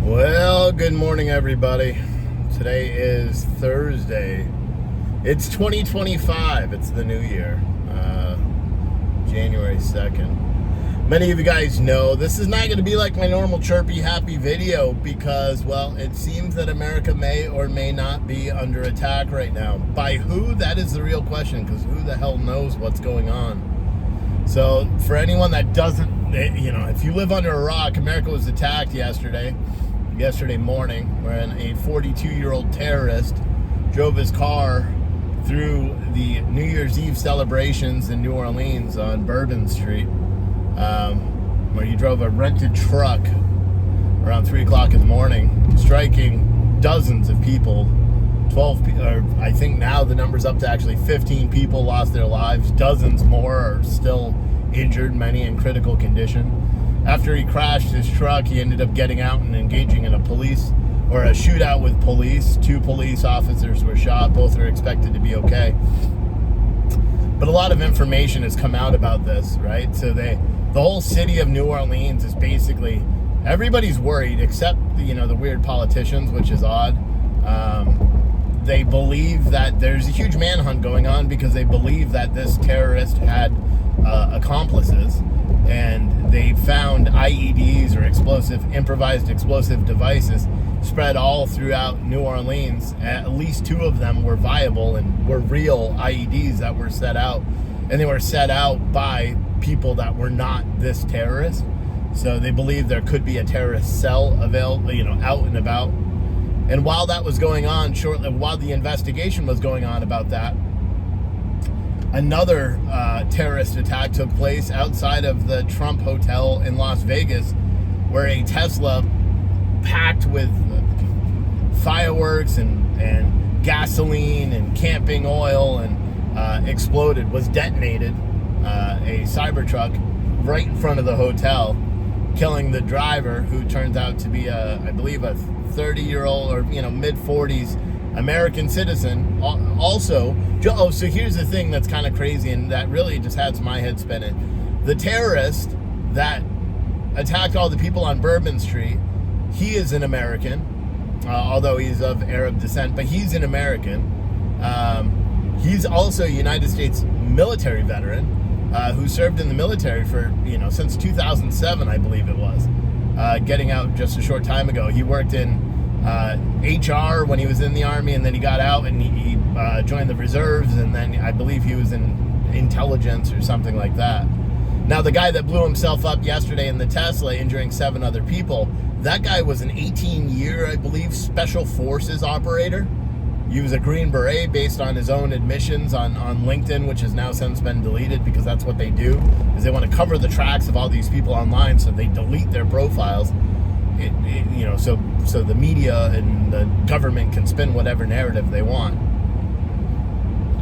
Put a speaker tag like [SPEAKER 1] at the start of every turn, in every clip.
[SPEAKER 1] Well, good morning, everybody. Today is Thursday. It's 2025. It's the new year, January 2nd. Many of you guys know this is not going to be like my normal chirpy, happy video because, well, it seems that America may or may not be under attack right now. By who? That is the real question, because who the hell knows what's going on? So, for anyone that doesn't, if you live under a rock, America was attacked yesterday morning, when a 42-year-old terrorist drove his car through the New Year's Eve celebrations in New Orleans on Bourbon Street, where he drove a rented truck around 3 o'clock in the morning, striking dozens of people. 12, or I think now the number's up to actually 15 people lost their lives. Dozens more are still injured, many in critical condition. After he crashed his truck, he ended up getting out and engaging in a shootout with police. 2 police officers were shot. Both are expected to be okay. But a lot of information has come out about this, right? So the whole city of New Orleans is basically, everybody's worried except the weird politicians, which is odd. They believe that there's a huge manhunt going on because they believe that this terrorist had accomplices. And they found IEDs, or improvised explosive devices, spread all throughout New Orleans. At least 2 of them were viable and were real IEDs that were set out. And they were set out by people that were not this terrorist. So they believe there could be a terrorist cell available, out and about. And while that was going on, while the investigation was going on about that, another terrorist attack took place outside of the Trump Hotel in Las Vegas, where a Tesla packed with fireworks and gasoline and camping oil and exploded, was detonated, a Cybertruck right in front of the hotel, killing the driver, who turns out to be I believe a 30-year-old or mid-40s American citizen. Also, so here's the thing that's kind of crazy, and that really just has my head spinning. The terrorist that attacked all the people on Bourbon Street, he is an American, although he's of Arab descent, but he's an American. He's also a United States military veteran who served in the military for, since 2007, I believe it was, getting out just a short time ago. He worked in HR when he was in the Army, and then he got out and he joined the reserves, and then I believe he was in intelligence or something like that. Now, the guy that blew himself up yesterday in the Tesla, injuring 7 other people, that guy was an 18-year, I believe, Special Forces operator. He was a Green Beret based on his own admissions on LinkedIn, which has now since been deleted, because that's what they do, is they want to cover the tracks of all these people online, so they delete their profiles. So the media and the government can spin whatever narrative they want.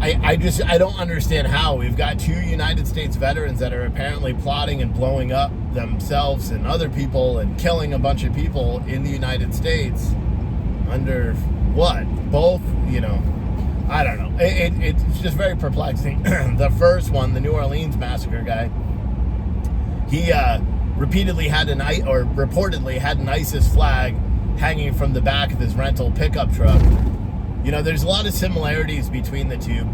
[SPEAKER 1] I don't understand how we've got 2 United States veterans that are apparently plotting and blowing up themselves and other people and killing a bunch of people in the United States under what? Both, I don't know. It's just very perplexing. The first one, the New Orleans massacre guy, he reportedly had an ISIS flag hanging from the back of his rental pickup truck. There's a lot of similarities between the 2.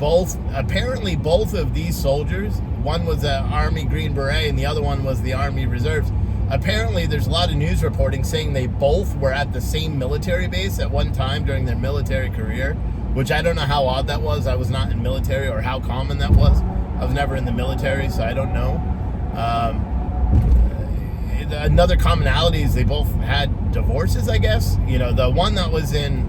[SPEAKER 1] Apparently both of these soldiers, one was an Army Green Beret and the other one was the Army Reserves. Apparently there's a lot of news reporting saying they both were at the same military base at one time during their military career, which I don't know how odd that was. I was not in military, or how common that was. I was never in the military, so I don't know. Another commonality is they both had divorces, I guess. The one that was in,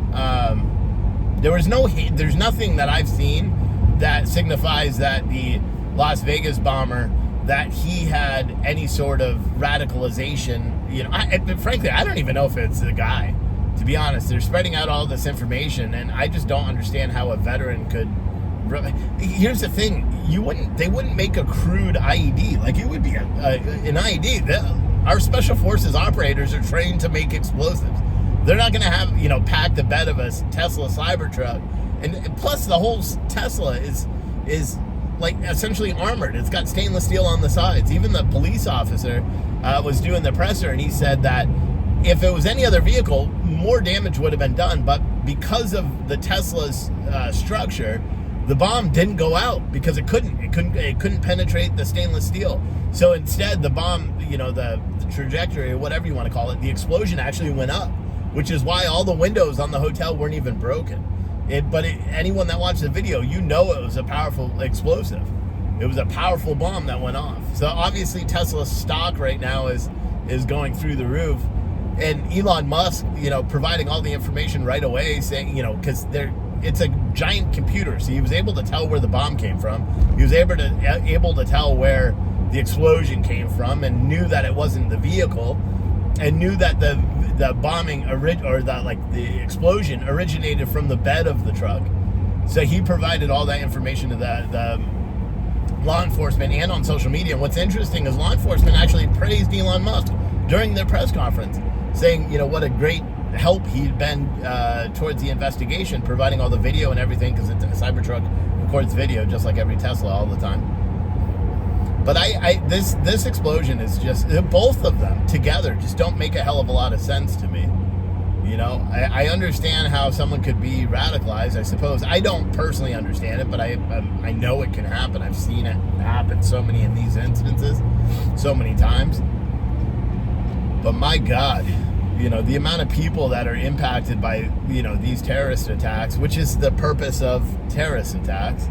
[SPEAKER 1] there's nothing that I've seen that signifies that the Las Vegas bomber, that he had any sort of radicalization. Frankly, I don't even know if it's the guy, to be honest. They're spreading out all this information, and I just don't understand how a veteran could. Here's the thing: they wouldn't make a crude IED. Like, it would be an IED. Our Special Forces operators are trained to make explosives. They're not going to have, pack the bed of a Tesla Cybertruck. And plus, the whole Tesla is like essentially armored. It's got stainless steel on the sides. Even the police officer was doing the presser, and he said that if it was any other vehicle, more damage would have been done. But because of the Tesla's structure, the bomb didn't go out because it couldn't penetrate the stainless steel. So instead, the bomb, the trajectory or whatever you want to call it, the explosion actually went up, which is why all the windows on the hotel weren't even broken. Anyone that watched the video, it was a powerful explosive. It was a powerful bomb that went off. So obviously Tesla's stock right now is going through the roof. And Elon Musk, providing all the information right away, saying, because it's a giant computer, so he was able to tell where the bomb came from. He was able to tell where the explosion came from, and knew that it wasn't the vehicle, and knew that the bombing the explosion originated from the bed of the truck. So he provided all that information to the law enforcement and on social media. And what's interesting is law enforcement actually praised Elon Musk during their press conference, saying, what a great help he'd been towards the investigation, providing all the video and everything, because a Cybertruck records video just like every Tesla all the time. But this explosion is just, both of them together just don't make a hell of a lot of sense to me. I understand how someone could be radicalized, I suppose. I don't personally understand it, but I know it can happen. I've seen it happen so many in these instances, so many times. But my God, the amount of people that are impacted by, these terrorist attacks, which is the purpose of terrorist attacks,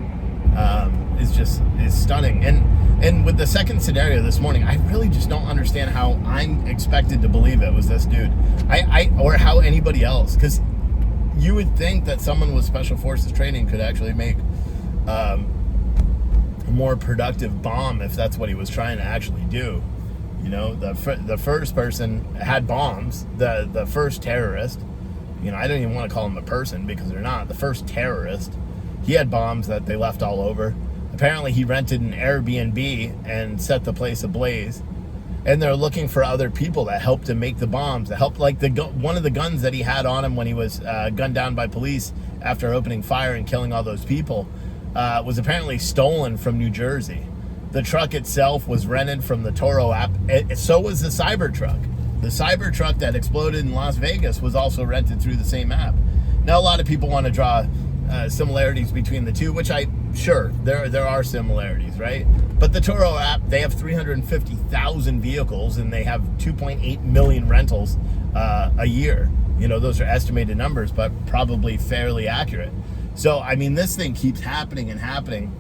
[SPEAKER 1] is stunning. And with the second scenario this morning, I really just don't understand how I'm expected to believe it was this dude, or how anybody else, because you would think that someone with special forces training could actually make a more productive bomb if that's what he was trying to actually do. The first person had bombs. The first terrorist, I don't even want to call him a person because they're not. The first terrorist, he had bombs that they left all over. Apparently he rented an Airbnb and set the place ablaze. And they're looking for other people that helped to make the bombs, that helped, like one of the guns that he had on him when he was gunned down by police after opening fire and killing all those people, was apparently stolen from New Jersey. The truck itself was rented from the Toro app. So was the Cybertruck. The Cybertruck that exploded in Las Vegas was also rented through the same app. Now, a lot of people want to draw similarities between the two, which there are similarities, right? But the Toro app, they have 350,000 vehicles and they have 2.8 million rentals a year. Those are estimated numbers, but probably fairly accurate. So, this thing keeps happening and happening.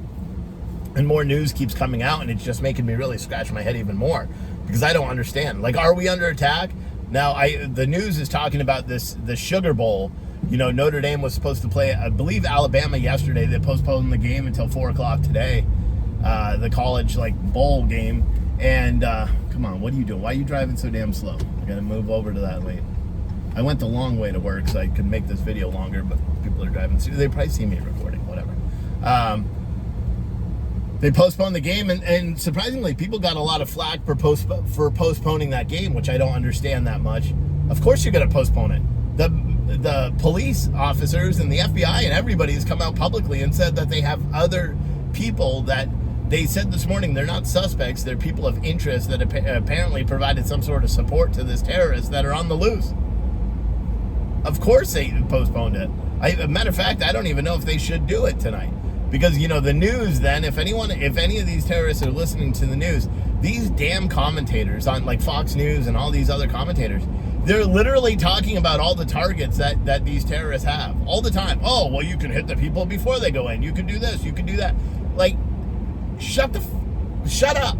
[SPEAKER 1] And more news keeps coming out, and it's just making me really scratch my head even more because I don't understand. Are we under attack? Now, the news is talking about the Sugar Bowl. Notre Dame was supposed to play, I believe, Alabama yesterday. They postponed the game until 4 o'clock today, the college bowl game. And come on, what are you doing? Why are you driving so damn slow? I gotta move over to that lane. I went the long way to work so I could make this video longer, but people are driving. They probably see me recording, whatever. They postponed the game, and surprisingly, people got a lot of flack for postponing that game, which I don't understand that much. Of course you're going to postpone it. The police officers and the FBI and everybody has come out publicly and said that they have other people that they said this morning they're not suspects, they're people of interest that apparently provided some sort of support to this terrorist that are on the loose. Of course they postponed it. As a matter of fact, I don't even know if they should do it tonight. Because, the news then, if any of these terrorists are listening to the news, these damn commentators on Fox News and all these other commentators, they're literally talking about all the targets that these terrorists have all the time. Oh, well, you can hit the people before they go in. You can do this. You can do that. Shut up.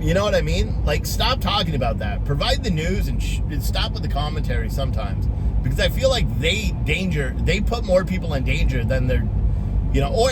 [SPEAKER 1] You know what I mean? Stop talking about that. Provide the news and stop with the commentary sometimes. Because I feel like they put more people in danger than they're,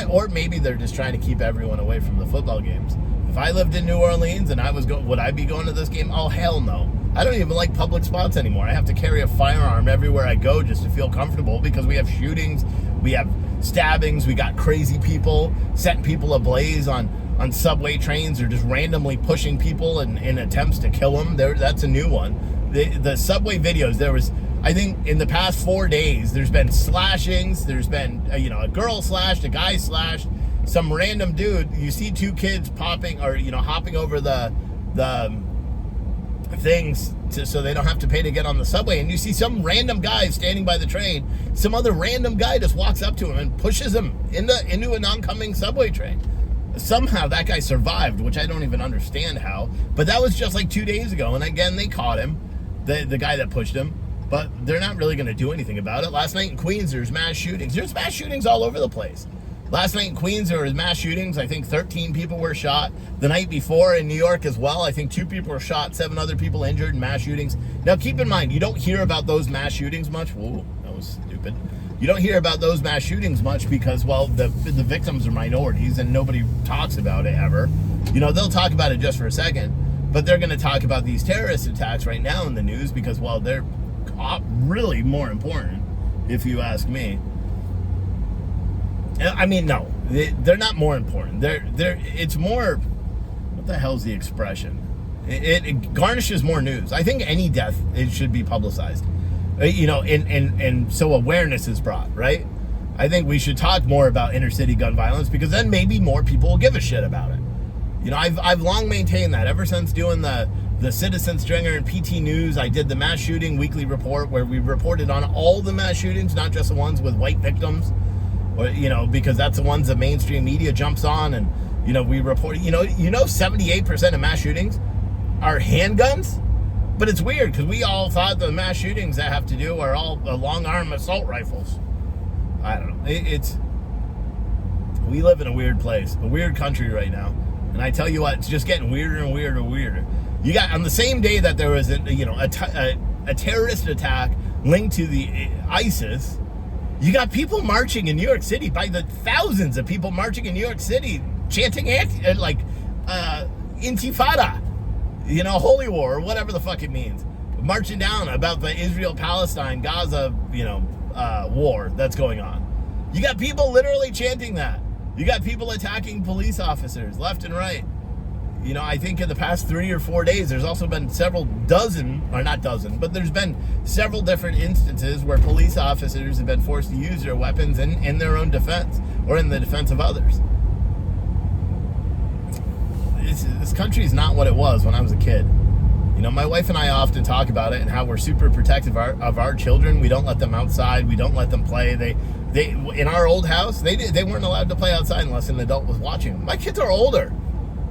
[SPEAKER 1] or maybe they're just trying to keep everyone away from the football games. If I lived in New Orleans and would I be going to this game? Oh, hell no. I don't even like public spots anymore. I have to carry a firearm everywhere I go just to feel comfortable because we have shootings, we have stabbings, we got crazy people setting people ablaze on subway trains or just randomly pushing people in attempts to kill them. That's a new one. The subway videos, there was, I think in the past 4 days, there's been slashings. There's been, a girl slashed, a guy slashed, some random dude. You see two kids popping or, hopping over the things so they don't have to pay to get on the subway. And you see some random guy standing by the train, some other random guy just walks up to him and pushes him into an oncoming subway train. Somehow that guy survived, which I don't even understand how. But that was just like 2 days ago. And again, they caught him, the guy that pushed him. But they're not really going to do anything about it. Last night in Queens, there's mass shootings. There's mass shootings all over the place. Last night in Queens, there was mass shootings. I think 13 people were shot. The night before in New York as well, I think 2 people were shot, 7 other people injured in mass shootings. Now, keep in mind, you don't hear about those mass shootings much. Whoa, that was stupid. You don't hear about those mass shootings much because, well, the victims are minorities and nobody talks about it ever. You know, they'll talk about it just for a second, but they're going to talk about these terrorist attacks right now in the news because, well, they're really more important, if you ask me. I mean, no, they're not more important. It's more, what the hell's the expression? It garnishes more news. I think any death, it should be publicized, you know, and so awareness is brought, right? I think we should talk more about inner city gun violence because then maybe more people will give a shit about it. You know, I've long maintained that ever since doing the Citizen Stringer and PT News. I did the mass shooting weekly report where we reported on all the mass shootings, not just the ones with white victims. Or, you know, because that's the ones that mainstream media jumps on, and, you know, we report, you know, 78% of mass shootings are handguns, but it's weird because we all thought the mass shootings that have to do are all long arm assault rifles. I don't know. We live in a weird place, a weird country right now, and I tell you what, it's just getting weirder and weirder and weirder. You got, on the same day that there was a terrorist attack linked to the ISIS. You got people marching in New York City, by the thousands of people marching in New York City, chanting Intifada, you know, holy war, or whatever the fuck it means, marching down about the Israel-Palestine, Gaza, you know, war that's going on. You got people literally chanting that. You got people attacking police officers left and right. You know, I think in the past 3 or 4 days, there's also been several dozen, or not dozen, but there's been several different instances where police officers have been forced to use their weapons in their own defense or in the defense of others. This country is not what it was when I was a kid. You know, my wife and I often talk about it and how we're super protective of our children. We don't let them outside. We don't let them play. They in our old house, they weren't allowed to play outside unless an adult was watching them. My kids are older.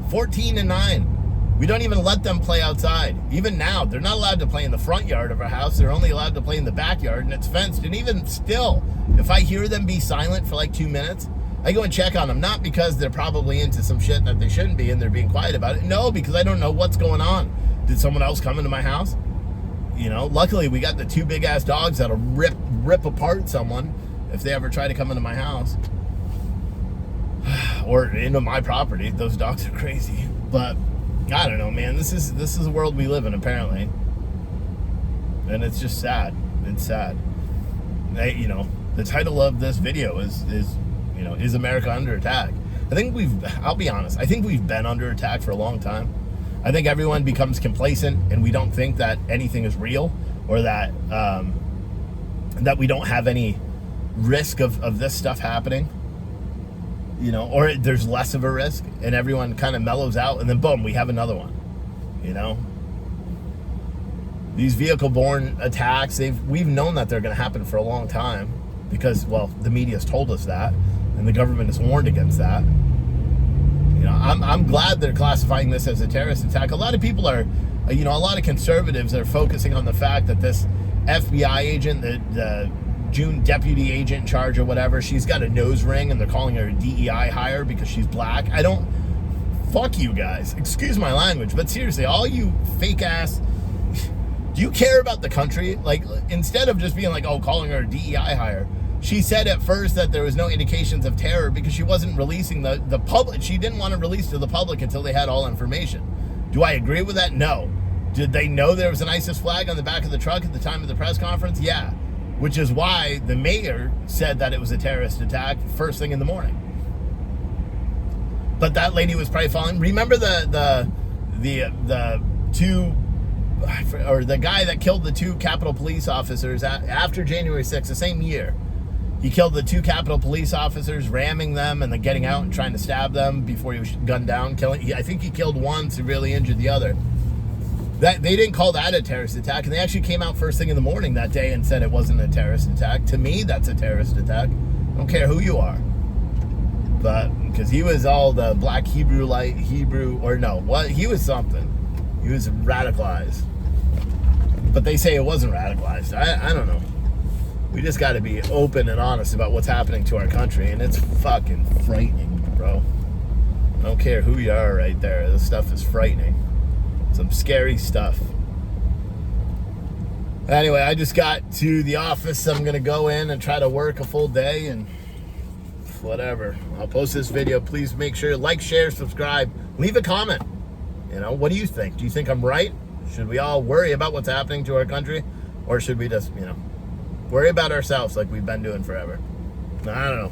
[SPEAKER 1] 14 and 9. We don't even let them play outside. Even now, they're not allowed to play in the front yard of our house. They're only allowed to play in the backyard, and it's fenced. And even still, if I hear them be silent for like 2 minutes, I go and check on them. Not because they're probably into some shit that they shouldn't be and they're being quiet about it. No, because I don't know what's going on. Did someone else come into my house? You know, luckily we got the 2 big-ass dogs that'll rip apart someone if they ever try to come into my house. Or into my property. Those dogs are crazy. But I don't know, man. This is the world we live in, apparently, and it's just sad. It's sad. You know, the title of this video is you know, is America under attack? I think I'll be honest, I think we've been under attack for a long time. I think everyone becomes complacent and we don't think that anything is real, or that that we don't have any risk of this stuff happening. You know, or there's less of a risk, and everyone kind of mellows out, and then boom, we have another one. You know, these vehicle-borne attacks, we've known that they're going to happen for a long time because, well, the media's told us that, and the government has warned against that. You know, I'm glad they're classifying this as a terrorist attack. A lot of people are, you know, a lot of conservatives are focusing on the fact that this FBI agent, the June deputy agent in charge or whatever, she's got a nose ring and they're calling her a DEI hire because she's black. Fuck you guys. Excuse my language, but seriously, all you fake ass, do you care about the country? Like, instead of just being like, oh, calling her a DEI hire, she said at first that there was no indications of terror because she wasn't releasing the public. She didn't want to release to the public until they had all information. Do I agree with that? No. Did they know there was an ISIS flag on the back of the truck at the time of the press conference? Yeah. Which is why the mayor said that it was a terrorist attack first thing in the morning. But that lady was probably following. Remember the two, or the guy that killed the 2 Capitol police officers after January 6th, the same year. He killed the 2 Capitol police officers, ramming them and then getting out and trying to stab them before he was gunned down. I think he killed one, severely injured the other. That they didn't call that a terrorist attack, and they actually came out first thing in the morning that day and said it wasn't a terrorist attack. To me, that's a terrorist attack. I don't care who you are. But because he was all the black Hebrew, he was something. He was radicalized. But they say it wasn't radicalized. I don't know. We just got to be open and honest about what's happening to our country, and it's fucking frightening, bro. I don't care who you are right there. This stuff is frightening. Some scary stuff. Anyway, I just got to the office. I'm going to go in and try to work a full day and whatever. I'll post this video. Please make sure to like, share, subscribe. Leave a comment. You know, what do you think? Do you think I'm right? Should we all worry about what's happening to our country? Or should we just, worry about ourselves like we've been doing forever? I don't know.